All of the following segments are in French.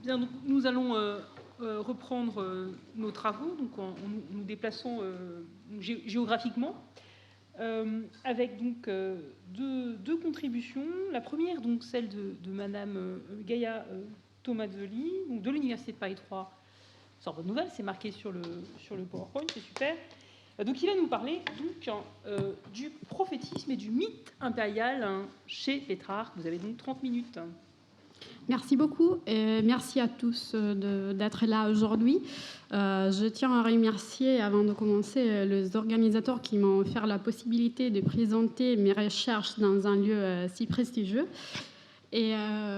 Bien, donc, nous allons reprendre nos travaux, donc nous déplaçons géographiquement, avec donc deux contributions. La première, donc celle de Madame Gaïa Tomazzoli, donc de l'Université de Paris 3, Sorbonne Nouvelle, c'est marqué sur le PowerPoint, c'est super. Donc il va nous parler donc, du prophétisme et du mythe impérial chez Pétrarque. Vous avez donc 30 minutes. Merci beaucoup et merci à tous d'être là aujourd'hui. Je tiens à remercier, avant de commencer, les organisateurs qui m'ont offert la possibilité de présenter mes recherches dans un lieu si prestigieux. Et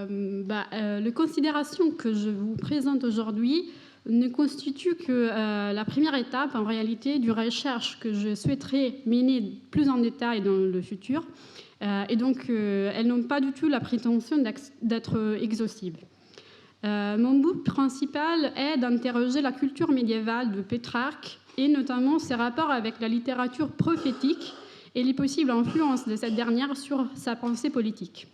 les considérations que je vous présente aujourd'hui ne constituent que la première étape, en réalité, d'une recherche que je souhaiterais mener plus en détail dans le futur. Et donc, elles n'ont pas du tout la prétention d'être exhaustives. Mon but principal est d'interroger la culture médiévale de Pétrarque et notamment ses rapports avec la littérature prophétique et les possibles influences de cette dernière sur sa pensée politique.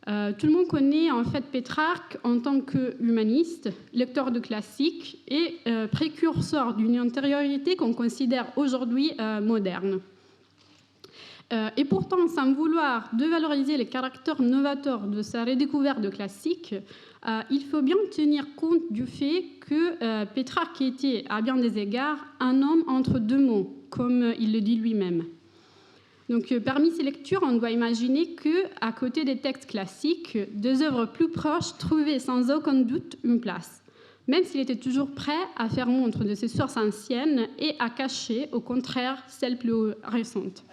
Tout le monde connaît en fait Pétrarque en tant qu'humaniste, lecteur de classiques et précurseur d'une antériorité qu'on considère aujourd'hui moderne. Et pourtant, sans vouloir dévaloriser les caractères novateurs de sa redécouverte de classiques, il faut bien tenir compte du fait que Pétrarque était, à bien des égards, un homme entre deux mondes, comme il le dit lui-même. Donc, parmi ces lectures, on doit imaginer qu'à côté des textes classiques, deux œuvres plus proches trouvaient sans aucun doute une place, même s'il était toujours prêt à faire montre de ses sources anciennes et à cacher, au contraire, celles plus récentes.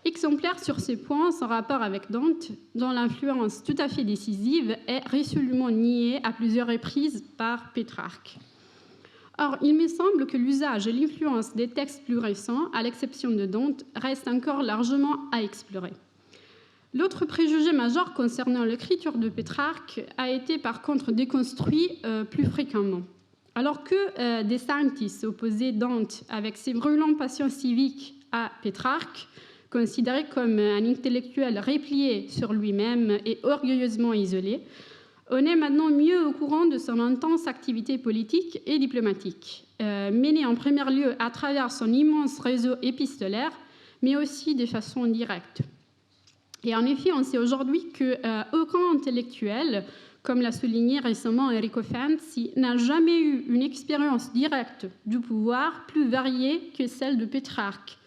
Exemplaire sur ces points, son rapport avec Dante, dont l'influence tout à fait décisive est résolument niée à plusieurs reprises par Pétrarque. Or, il me semble que l'usage et l'influence des textes plus récents, à l'exception de Dante, restent encore largement à explorer. L'autre préjugé majeur concernant l'écriture de Pétrarque a été par contre déconstruit plus fréquemment. Alors que De Sanctis opposait Dante avec ses brûlantes passions civiques à Pétrarque, considéré comme un intellectuel replié sur lui-même et orgueilleusement isolé, on est maintenant mieux au courant de son intense activité politique et diplomatique, menée en premier lieu à travers son immense réseau épistolaire, mais aussi de façon directe. Et en effet, on sait aujourd'hui qu'aucun intellectuel, comme l'a souligné récemment Enrico Fanzi, n'a jamais eu une expérience directe du pouvoir plus variée que celle de Pétrarque,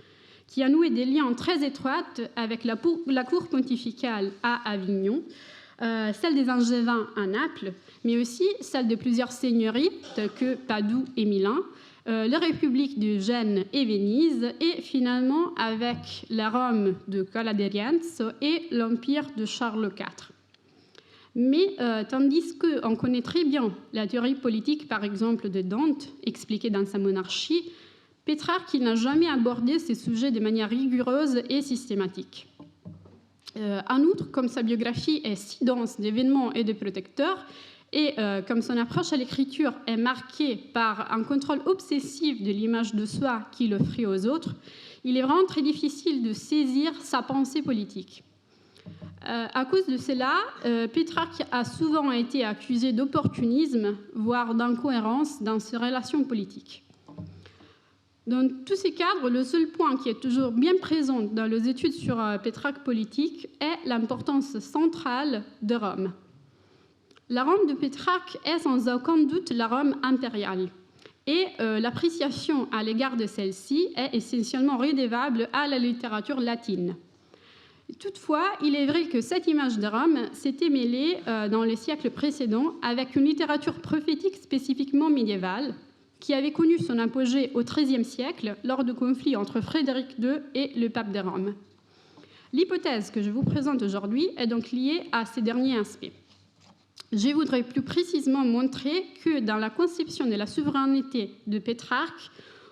qui a noué des liens très étroits avec la cour pontificale à Avignon, celle des Angevins à Naples, mais aussi celle de plusieurs seigneuries, telles que Padoue et Milan, les républiques de Gênes et Venise, et finalement avec la Rome de Caladrienzo et l'Empire de Charles IV. Mais tandis qu'on connaît très bien la théorie politique, par exemple, de Dante, expliquée dans sa Monarchie, Pétrarque n'a jamais abordé ces sujets de manière rigoureuse et systématique. En outre, comme sa biographie est si dense d'événements et de protecteurs, et comme son approche à l'écriture est marquée par un contrôle obsessif de l'image de soi qu'il offrait aux autres, il est vraiment très difficile de saisir sa pensée politique. À cause de cela, Pétrarque a souvent été accusé d'opportunisme, voire d'incohérence dans ses relations politiques. Dans tous ces cadres, le seul point qui est toujours bien présent dans les études sur Pétrarque politique est l'importance centrale de Rome. La Rome de Pétrarque est sans aucun doute la Rome impériale, et l'appréciation à l'égard de celle-ci est essentiellement redevable à la littérature latine. Toutefois, il est vrai que cette image de Rome s'était mêlée dans les siècles précédents avec une littérature prophétique spécifiquement médiévale, qui avait connu son apogée au XIIIe siècle lors du conflit entre Frédéric II et le pape de Rome. L'hypothèse que je vous présente aujourd'hui est donc liée à ces derniers aspects. Je voudrais plus précisément montrer que dans la conception de la souveraineté de Pétrarque,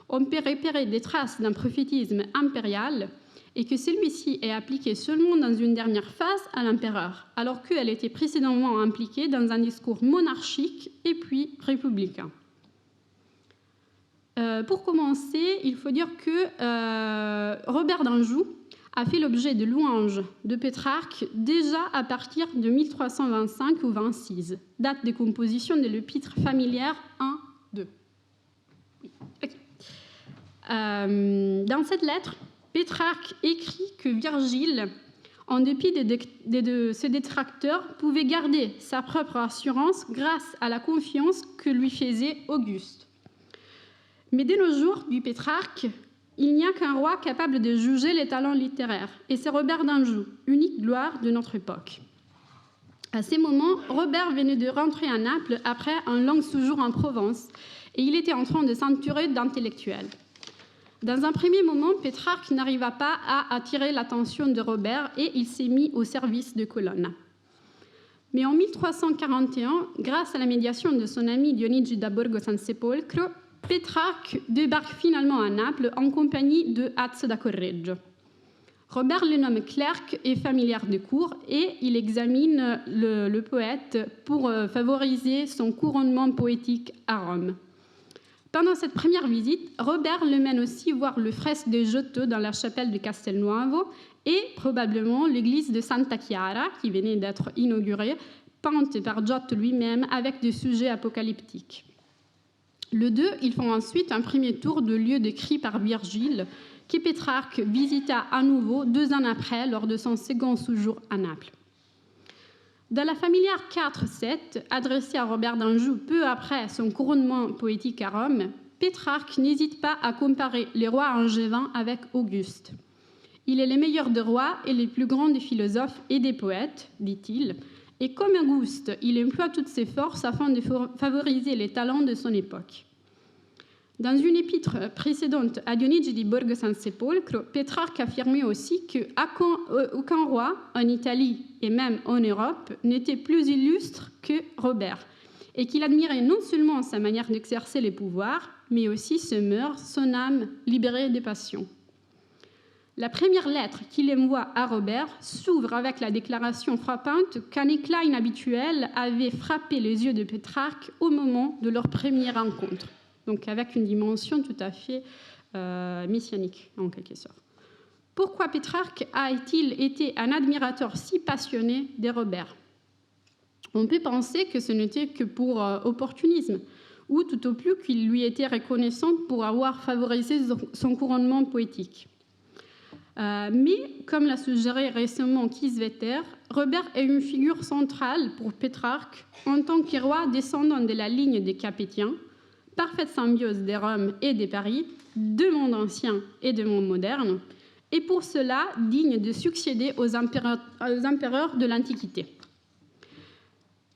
on peut repérer des traces d'un prophétisme impérial et que celui-ci est appliqué seulement dans une dernière phase à l'empereur, alors qu'elle était précédemment impliquée dans un discours monarchique et puis républicain. Pour commencer, il faut dire que Robert d'Anjou a fait l'objet de louanges de Pétrarque déjà à partir de 1325 ou 26, date de composition de l'épître familière 1-2. Okay. Dans cette lettre, Pétrarque écrit que Virgile, en dépit de ses détracteurs, pouvait garder sa propre assurance grâce à la confiance que lui faisait Auguste. Mais de nos jours, dit Pétrarque, il n'y a qu'un roi capable de juger les talents littéraires, et c'est Robert d'Anjou, unique gloire de notre époque. À ces moments, Robert venait de rentrer à Naples après un long séjour en Provence, et il était en train de s'entourer d'intellectuels. Dans un premier moment, Pétrarque n'arriva pas à attirer l'attention de Robert et il s'est mis au service de Colonna. Mais en 1341, grâce à la médiation de son ami Dionigi da Borgo San Sepolcro, Pétrarque débarque finalement à Naples en compagnie de Azzo da Correggio. Robert le nomme clerc et familière de cour et il examine le poète pour favoriser son couronnement poétique à Rome. Pendant cette première visite, Robert le mène aussi voir le fresque de Giotto dans la chapelle de Castelnuovo et probablement l'église de Santa Chiara, qui venait d'être inaugurée, peinte par Giotto lui-même avec des sujets apocalyptiques. Les deux, ils font ensuite un premier tour de lieu décrit par Virgile, que Pétrarque visita à nouveau 2 ans après, lors de son second séjour à Naples. Dans la familière 4-7, adressée à Robert d'Anjou peu après son couronnement poétique à Rome, Pétrarque n'hésite pas à comparer les rois angevins avec Auguste. Il est le meilleur des rois et le plus grand des philosophes et des poètes, dit-il, et comme Auguste, il emploie toutes ses forces afin de favoriser les talents de son époque. Dans une épître précédente à Dionigi di Borgo San Sepolcro, Pétrarque affirmait aussi qu'aucun roi en Italie et même en Europe n'était plus illustre que Robert, et qu'il admirait non seulement sa manière d'exercer les pouvoirs, mais aussi ses mœurs, son âme libérée des passions. La première lettre qu'il envoie à Robert s'ouvre avec la déclaration frappante qu'un éclat inhabituel avait frappé les yeux de Pétrarque au moment de leur première rencontre, donc avec une dimension tout à fait messianique, en quelque sorte. Pourquoi Pétrarque a-t-il été un admirateur si passionné de Robert? On peut penser que ce n'était que pour opportunisme, ou tout au plus qu'il lui était reconnaissant pour avoir favorisé son couronnement poétique. Mais, comme l'a suggéré récemment Kiesewetter, Robert est une figure centrale pour Pétrarque en tant que roi descendant de la ligne des Capétiens, parfaite symbiose des Roms et des Paris, de monde ancien et de monde moderne, et pour cela digne de succéder aux empereurs de l'Antiquité.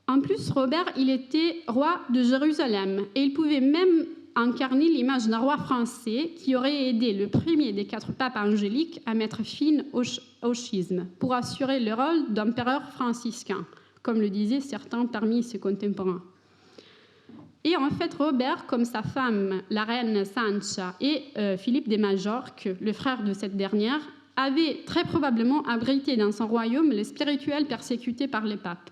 En plus, Robert, il était roi de Jérusalem, et il pouvait même incarner l'image d'un roi français qui aurait aidé le premier des 4 papes angéliques à mettre fin au schisme, pour assurer le rôle d'empereur franciscain, comme le disaient certains parmi ses contemporains. Et en fait, Robert, comme sa femme, la reine Sancha, et Philippe de Majorque, le frère de cette dernière, avait très probablement abrité dans son royaume les spirituels persécutés par les papes.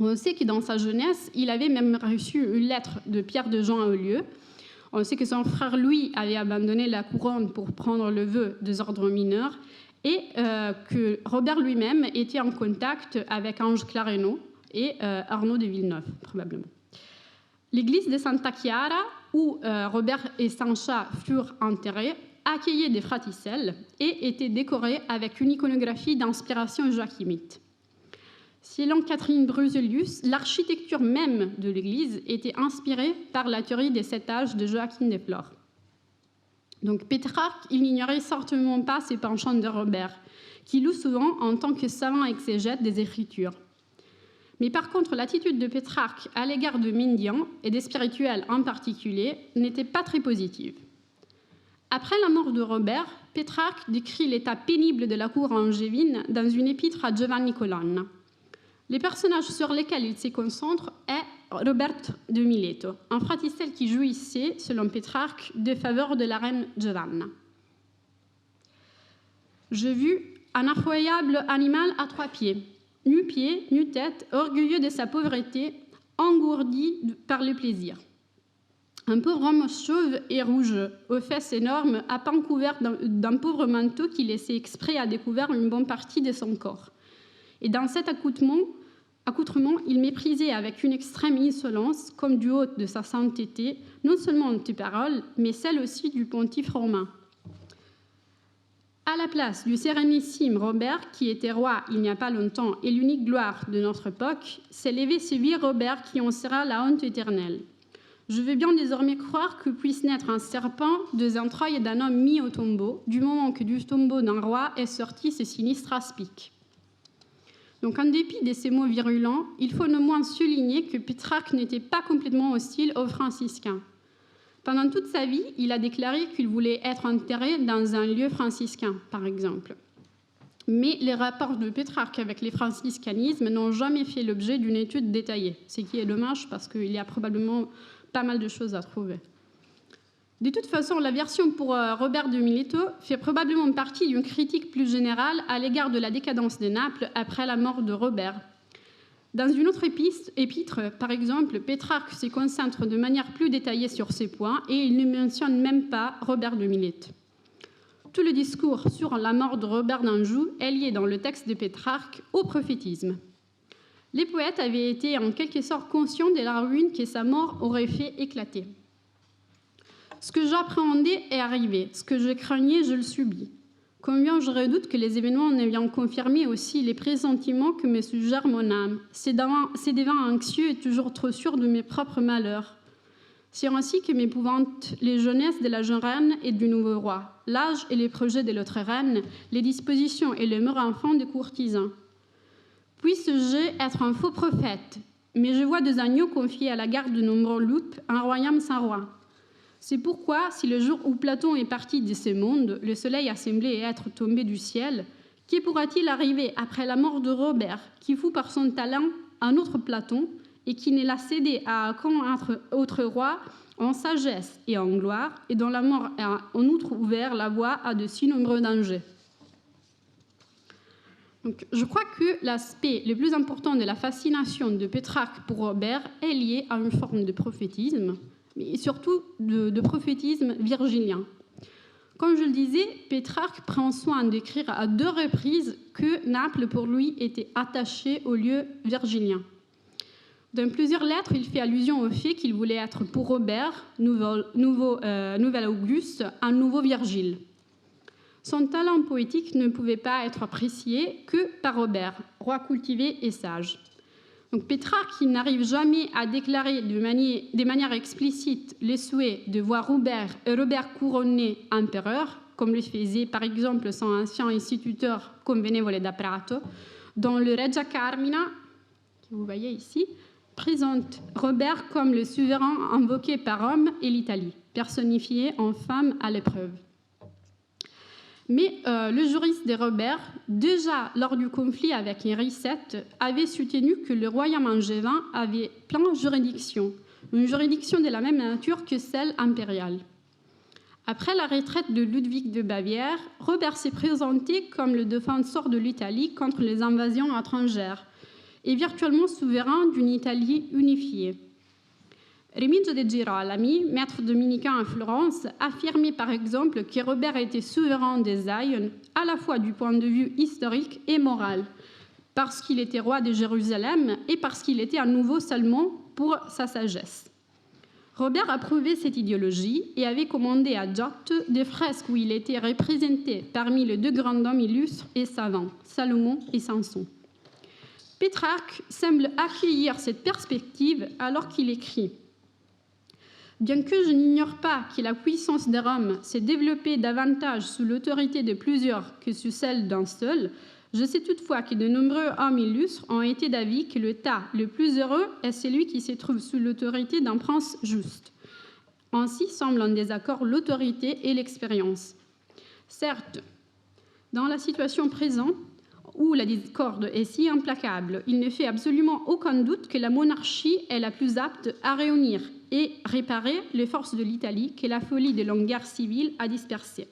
On sait que dans sa jeunesse, il avait même reçu une lettre de Pierre de Jean à Eulieu. On sait que son frère Louis avait abandonné la couronne pour prendre le vœu des ordres mineurs et que Robert lui-même était en contact avec Ange Clareno et Arnaud de Villeneuve, probablement. L'église de Santa Chiara, où Robert et Sancha furent enterrés, accueillait des fraticelles et était décorée avec une iconographie d'inspiration joachimite. Selon Catherine Bruselius, l'architecture même de l'église était inspirée par la théorie des 7 âges de Joachim de Flore. Donc Pétrarque, il n'ignorait certainement pas ses penchants de Robert, qui loue souvent en tant que savant exégète des Écritures. Mais par contre, l'attitude de Pétrarque à l'égard de mendiants et des spirituels en particulier n'était pas très positive. Après la mort de Robert, Pétrarque décrit l'état pénible de la cour angevine dans une épître à Giovanni Colonna. Les personnages sur lesquels il se concentre est Robert de Mileto, un fraticelle qui jouissait, selon Pétrarque, des faveurs de la reine Giovanna. J'ai vu un effroyable animal à 3 pieds, nu-pied, nu-tête, orgueilleux de sa pauvreté, engourdi par le plaisir. Un pauvre homme chauve et rouge, aux fesses énormes, à pan couvert d'un pauvre manteau qui laissait exprès à découvert une bonne partie de son corps. Et dans cet accoutrement, il méprisait avec une extrême insolence, comme du haut de sa sainteté, non seulement tes paroles, mais celles aussi du pontife romain. À la place du sérénissime Robert, qui était roi il n'y a pas longtemps et l'unique gloire de notre époque, s'est levé ce vieux Robert qui en sera la honte éternelle. Je veux bien désormais croire que puisse naître un serpent des entrailles d'un homme mis au tombeau, du moment que du tombeau d'un roi est sorti ce sinistre aspic. Donc, en dépit de ces mots virulents, il faut néanmoins souligner que Pétrarque n'était pas complètement hostile aux franciscains. Pendant toute sa vie, il a déclaré qu'il voulait être enterré dans un lieu franciscain, par exemple. Mais les rapports de Pétrarque avec les franciscanismes n'ont jamais fait l'objet d'une étude détaillée, ce qui est dommage parce qu'il y a probablement pas mal de choses à trouver. De toute façon, la version pour Robert de Mileto fait probablement partie d'une critique plus générale à l'égard de la décadence de Naples après la mort de Robert. Dans une autre épître, par exemple, Pétrarque se concentre de manière plus détaillée sur ces points et il ne mentionne même pas Robert de Mileto. Tout le discours sur la mort de Robert d'Anjou est lié dans le texte de Pétrarque au prophétisme. Les poètes avaient été en quelque sorte conscients de la ruine que sa mort aurait fait éclater. Ce que j'appréhendais est arrivé, ce que je craignais, je le subis. Combien je redoute que les événements ne viennent confirmer aussi les pressentiments que me suggère mon âme. C'est devant anxieux et toujours trop sûr de mes propres malheurs. C'est ainsi que m'épouvantent les jeunesses de la jeune reine et du nouveau roi, l'âge et les projets de l'autre reine, les dispositions et les mœurs enfants des courtisans. Puisse-je être un faux prophète, mais je vois des agneaux confiés à la garde de nombreux loups, un royaume sans roi. C'est pourquoi, si le jour où Platon est parti de ce monde, le soleil a semblé être tombé du ciel, qui pourra-t-il arriver après la mort de Robert, qui fut par son talent un autre Platon et qui ne l'a cédé à aucun autre roi en sagesse et en gloire, et dont la mort a en outre ouvert la voie à de si nombreux dangers. Donc, je crois que l'aspect le plus important de la fascination de Pétrarque pour Robert est lié à une forme de prophétisme, mais surtout de prophétisme virgilien. Comme je le disais, Pétrarque prend soin d'écrire à 2 reprises que Naples, pour lui, était attaché au lieu virgilien. Dans plusieurs lettres, il fait allusion au fait qu'il voulait être pour Robert, nouvel Auguste, un nouveau Virgile. Son talent poétique ne pouvait pas être apprécié que par Robert, roi cultivé et sage. Donc Pétrarque, qui n'arrive jamais à déclarer de manière explicite les souhaits de voir Robert couronné empereur, comme le faisait par exemple son ancien instituteur Convenevole da Prato, dans le Regia Carmina, que vous voyez ici, présente Robert comme le souverain invoqué par Rome et l'Italie, personnifié en femme à l'épreuve. Mais le juriste de Robert, déjà lors du conflit avec Henri VII, avait soutenu que le royaume angevin avait plein juridiction, une juridiction de la même nature que celle impériale. Après la retraite de Ludwig de Bavière, Robert s'est présenté comme le défenseur de l'Italie contre les invasions étrangères et virtuellement souverain d'une Italie unifiée. Remigio de Girolami, maître dominicain à Florence, affirmait par exemple que Robert était souverain des Aïens, à la fois du point de vue historique et moral, parce qu'il était roi de Jérusalem et parce qu'il était à nouveau seulement pour sa sagesse. Robert approuvait cette idéologie et avait commandé à Giotto des fresques où il était représenté parmi les 2 grands hommes illustres et savants, Salomon et Samson. Pétrarque semble accueillir cette perspective alors qu'il écrit « Bien que je n'ignore pas que la puissance de Rome s'est développée davantage sous l'autorité de plusieurs que sous celle d'un seul, je sais toutefois que de nombreux hommes illustres ont été d'avis que l'État le plus heureux est celui qui se trouve sous l'autorité d'un prince juste. Ainsi semblent en désaccord l'autorité et l'expérience. Certes, dans la situation présente, où la discorde est si implacable, il ne fait absolument aucun doute que la monarchie est la plus apte à réunir et réparer les forces de l'Italie que la folie de longues guerres civiles a dispersées.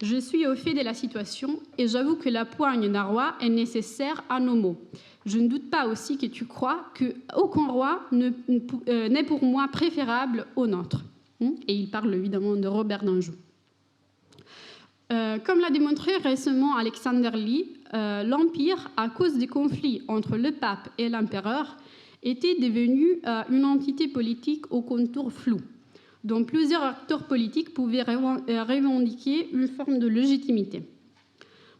Je suis au fait de la situation et j'avoue que la poigne d'un roi est nécessaire à nos maux. je ne doute pas aussi que tu crois qu'aucun roi n'est pour moi préférable au nôtre. Et il parle évidemment de Robert d'Anjou. Comme l'a démontré récemment Alexander Lee, l'Empire, à cause des conflits entre le pape et l'empereur, était devenu une entité politique aux contours flous, dont plusieurs acteurs politiques pouvaient revendiquer une forme de légitimité.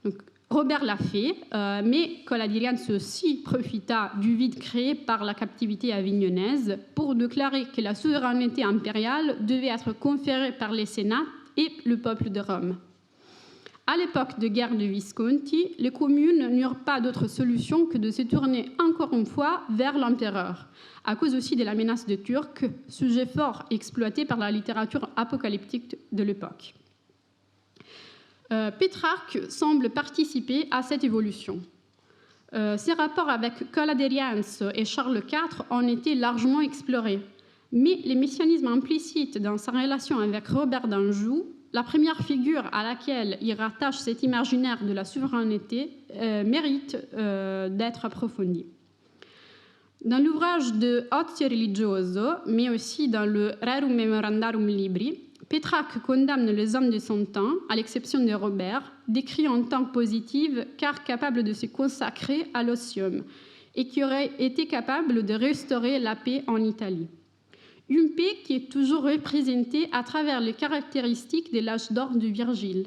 Donc, Robert l'a fait, mais Coladirians aussi profita du vide créé par la captivité avignonnaise pour déclarer que la souveraineté impériale devait être conférée par les sénats et le peuple de Rome. À l'époque de guerre de Visconti, les communes n'eurent pas d'autre solution que de se tourner encore une fois vers l'empereur, à cause aussi de la menace des Turcs, sujet fort exploité par la littérature apocalyptique de l'époque. Pétrarque semble participer à cette évolution. Ses rapports avec Coladériens et Charles IV ont été largement explorés, mais les messianismes implicites dans sa relation avec Robert d'Anjou, la première figure à laquelle il rattache cet imaginaire de la souveraineté, mérite d'être approfondie. Dans l'ouvrage de Ozio Religioso, mais aussi dans le Rerum Memorandarum Libri, Pétrarque condamne les hommes de son temps, à l'exception de Robert, décrit en tant que positive car capable de se consacrer à l'osium et qui aurait été capable de restaurer la paix en Italie. Une paix qui est toujours représentée à travers les caractéristiques de l'âge d'or de Virgile.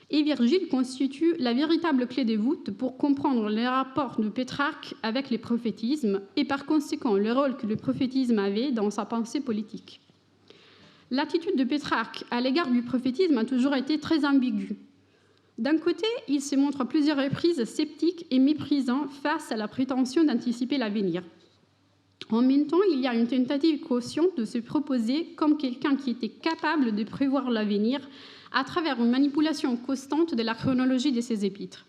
Et Virgile constitue la véritable clé de voûte pour comprendre les rapports de Pétrarque avec les prophétismes et par conséquent le rôle que le prophétisme avait dans sa pensée politique. L'attitude de Pétrarque à l'égard du prophétisme a toujours été très ambiguë. D'un côté, il se montre à plusieurs reprises sceptique et méprisant face à la prétention d'anticiper l'avenir. En même temps, il y a une tentative consciente de se proposer comme quelqu'un qui était capable de prévoir l'avenir à travers une manipulation constante de la chronologie de ses épîtres.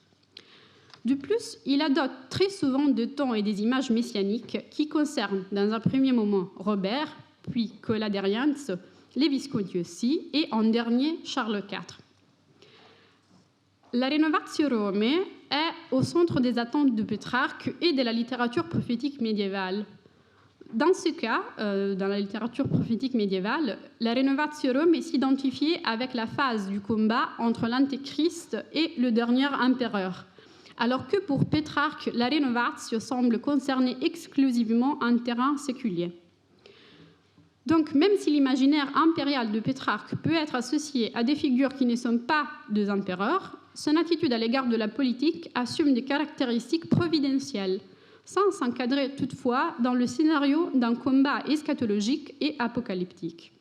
De plus, il adopte très souvent des tons et des images messianiques qui concernent, dans un premier moment, Robert, puis Coladériens, les Visconti aussi, et en dernier, Charles IV. La Renovatio Romae est au centre des attentes de Pétrarque et de la littérature prophétique médiévale. Dans ce cas, dans la littérature prophétique médiévale, la Renovatio Romae est identifiée avec la phase du combat entre l'Antéchrist et le dernier empereur, alors que pour Pétrarque, la Renovatio semble concerner exclusivement un terrain séculier. Donc, même si l'imaginaire impérial de Pétrarque peut être associé à des figures qui ne sont pas des empereurs, son attitude à l'égard de la politique assume des caractéristiques providentielles, sans s'encadrer toutefois dans le scénario d'un combat eschatologique et apocalyptique.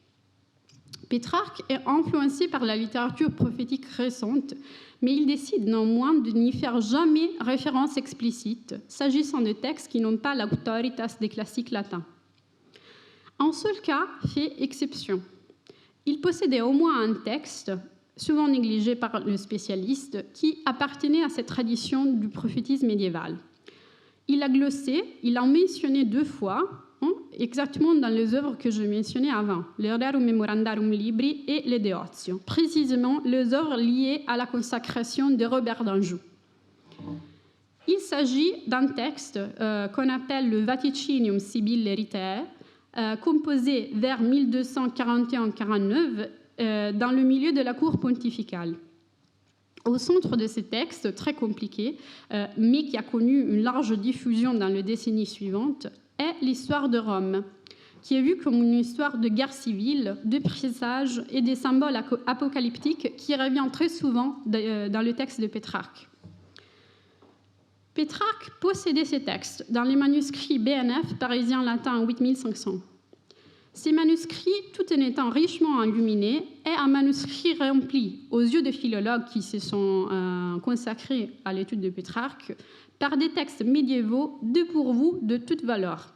Pétrarque est influencé par la littérature prophétique récente, mais il décide néanmoins de n'y faire jamais référence explicite, s'agissant de textes qui n'ont pas l'autoritas des classiques latins. Un seul cas fait exception. Il possédait au moins un texte, souvent négligé par le spécialiste, qui appartenait à cette tradition du prophétisme médiéval. Il l'a glossé, il l'a mentionné 2 fois, exactement dans les œuvres que je mentionnais avant, le Rerum Memorandarum Libri et le De Ozio, précisément les œuvres liées à la consacration de Robert d'Anjou. Il s'agit d'un texte qu'on appelle le Vaticinium Sibylle Ritae, composé vers 1241-49 dans le milieu de la cour pontificale. Au centre de ce texte, très compliqué, mais qui a connu une large diffusion dans les décennies suivantes, est l'histoire de Rome, qui est vue comme une histoire de guerre civile, de présages et des symboles apocalyptiques qui revient très souvent dans le texte de Pétrarque. Pétrarque possédait ces textes dans les manuscrits BNF parisien latin 8500. Ces manuscrits, tout en étant richement illuminés, est un manuscrit rempli, aux yeux des philologues qui se sont consacrés à l'étude de Pétrarque, par des textes médiévaux dépourvus de toute valeur.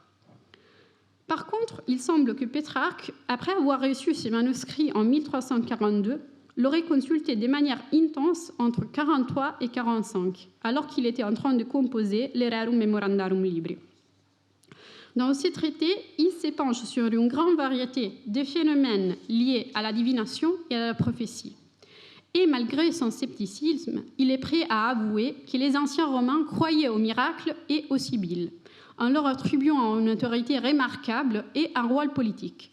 Par contre, il semble que Pétrarque, après avoir reçu ces manuscrits en 1342, l'aurait consulté de manière intense entre 43 et 45, alors qu'il était en train de composer les Rerum Memorandarum Libri. Dans ce traité, il s'épanche sur une grande variété de phénomènes liés à la divination et à la prophétie. Et malgré son scepticisme, il est prêt à avouer que les anciens Romains croyaient aux miracles et aux sibylles, en leur attribuant une autorité remarquable et un rôle politique.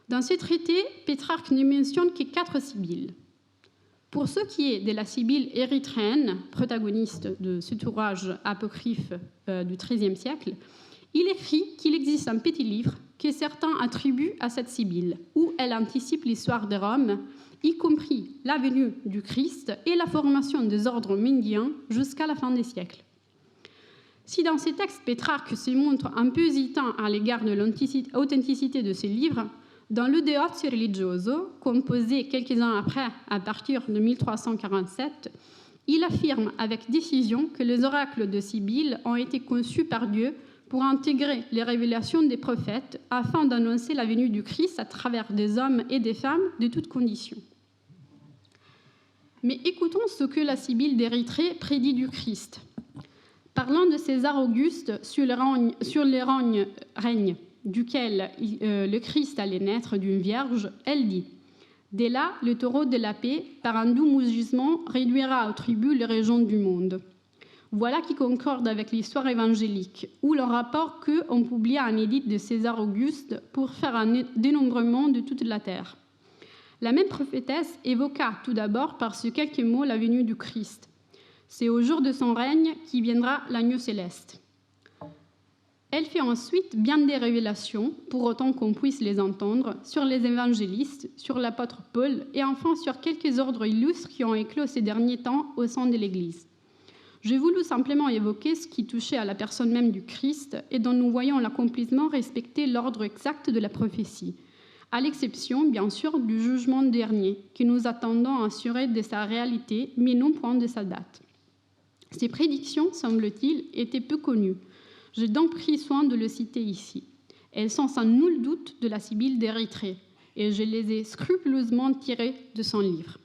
Dans ce traité, Pétrarque ne mentionne que 4 sibylles. Pour ce qui est de la sibylle érythréenne, protagoniste de cet ouvrage apocryphe du XIIIe siècle, il écrit qu'il existe un petit livre que certains attribuent à cette sibylle, où elle anticipe l'histoire de Rome, y compris la venue du Christ et la formation des ordres médiens jusqu'à la fin des siècles. Si dans ces textes, Pétrarque se montre un peu hésitant à l'égard de l'authenticité de ce livre, dans le De Ozio Religioso, composé quelques ans après, à partir de 1347, il affirme avec décision que les oracles de Sibylle ont été conçus par Dieu pour intégrer les révélations des prophètes afin d'annoncer la venue du Christ à travers des hommes et des femmes de toutes conditions. Mais écoutons ce que la Sibylle d'Érythrée prédit du Christ. Parlant de César Auguste sur le règne duquel le Christ allait naître d'une vierge, elle dit « Dès là, le taureau de la paix, par un doux mugissement, réduira au tribut les régions du monde. » Voilà qui concorde avec l'histoire évangélique, où l'on rapporte qu'on publia un édit de César Auguste pour faire un dénombrement de toute la terre. La même prophétesse évoqua tout d'abord par ce quelques mots la venue du Christ. C'est au jour de son règne qui viendra l'agneau céleste. Elle fait ensuite bien des révélations, pour autant qu'on puisse les entendre, sur les évangélistes, sur l'apôtre Paul et enfin sur quelques ordres illustres qui ont éclos ces derniers temps au sein de l'Église. J'ai voulu simplement évoquer ce qui touchait à la personne même du Christ et dont nous voyons l'accomplissement respecter l'ordre exact de la prophétie, à l'exception, bien sûr, du jugement dernier, que nous attendons assuré de sa réalité, mais non point de sa date. Ces prédictions, semble-t-il, étaient peu connues. J'ai donc pris soin de le citer ici. Elles sont sans nul doute de la Sibylle d'Érythrée, et je les ai scrupuleusement tirées de son livre.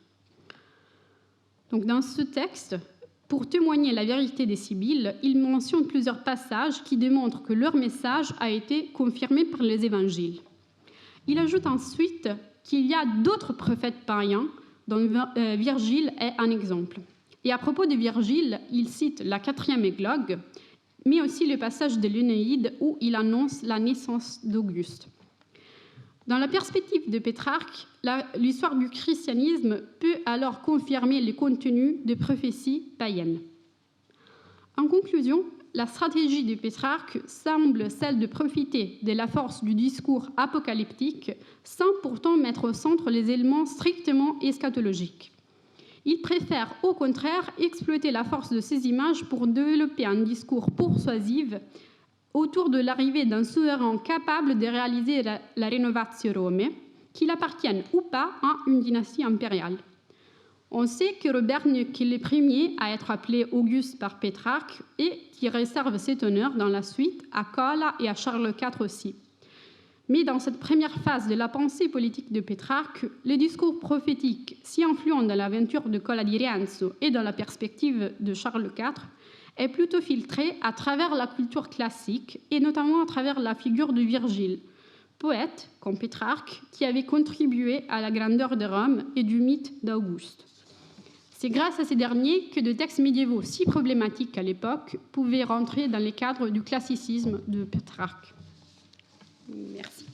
Donc, dans ce texte, pour témoigner la vérité des Sibylles, il mentionne plusieurs passages qui démontrent que leur message a été confirmé par les évangiles. Il ajoute ensuite qu'il y a d'autres prophètes païens, dont Virgile est un exemple. Et à propos de Virgile, il cite la 4e églogue, mais aussi le passage de l'Énéide où il annonce la naissance d'Auguste. Dans la perspective de Pétrarque, l'histoire du christianisme peut alors confirmer les contenus de prophéties païennes. En conclusion, la stratégie de Pétrarque semble celle de profiter de la force du discours apocalyptique sans pourtant mettre au centre les éléments strictement eschatologiques. Il préfère au contraire exploiter la force de ces images pour développer un discours persuasif autour de l'arrivée d'un souverain capable de réaliser la Renovatio Romae, qu'il appartienne ou pas à une dynastie impériale. On sait que Robert n'est que le premier à être appelé Auguste par Pétrarque et qui réserve cet honneur dans la suite à Cola et à Charles IV aussi. Mais dans cette première phase de la pensée politique de Pétrarque, le discours prophétique, si influent dans l'aventure de Cola di Rienzo et dans la perspective de Charles IV, est plutôt filtré à travers la culture classique et notamment à travers la figure de Virgile, poète, comme Pétrarque, qui avait contribué à la grandeur de Rome et du mythe d'Auguste. C'est grâce à ces derniers que des textes médiévaux si problématiques à l'époque pouvaient rentrer dans les cadres du classicisme de Pétrarque. Merci.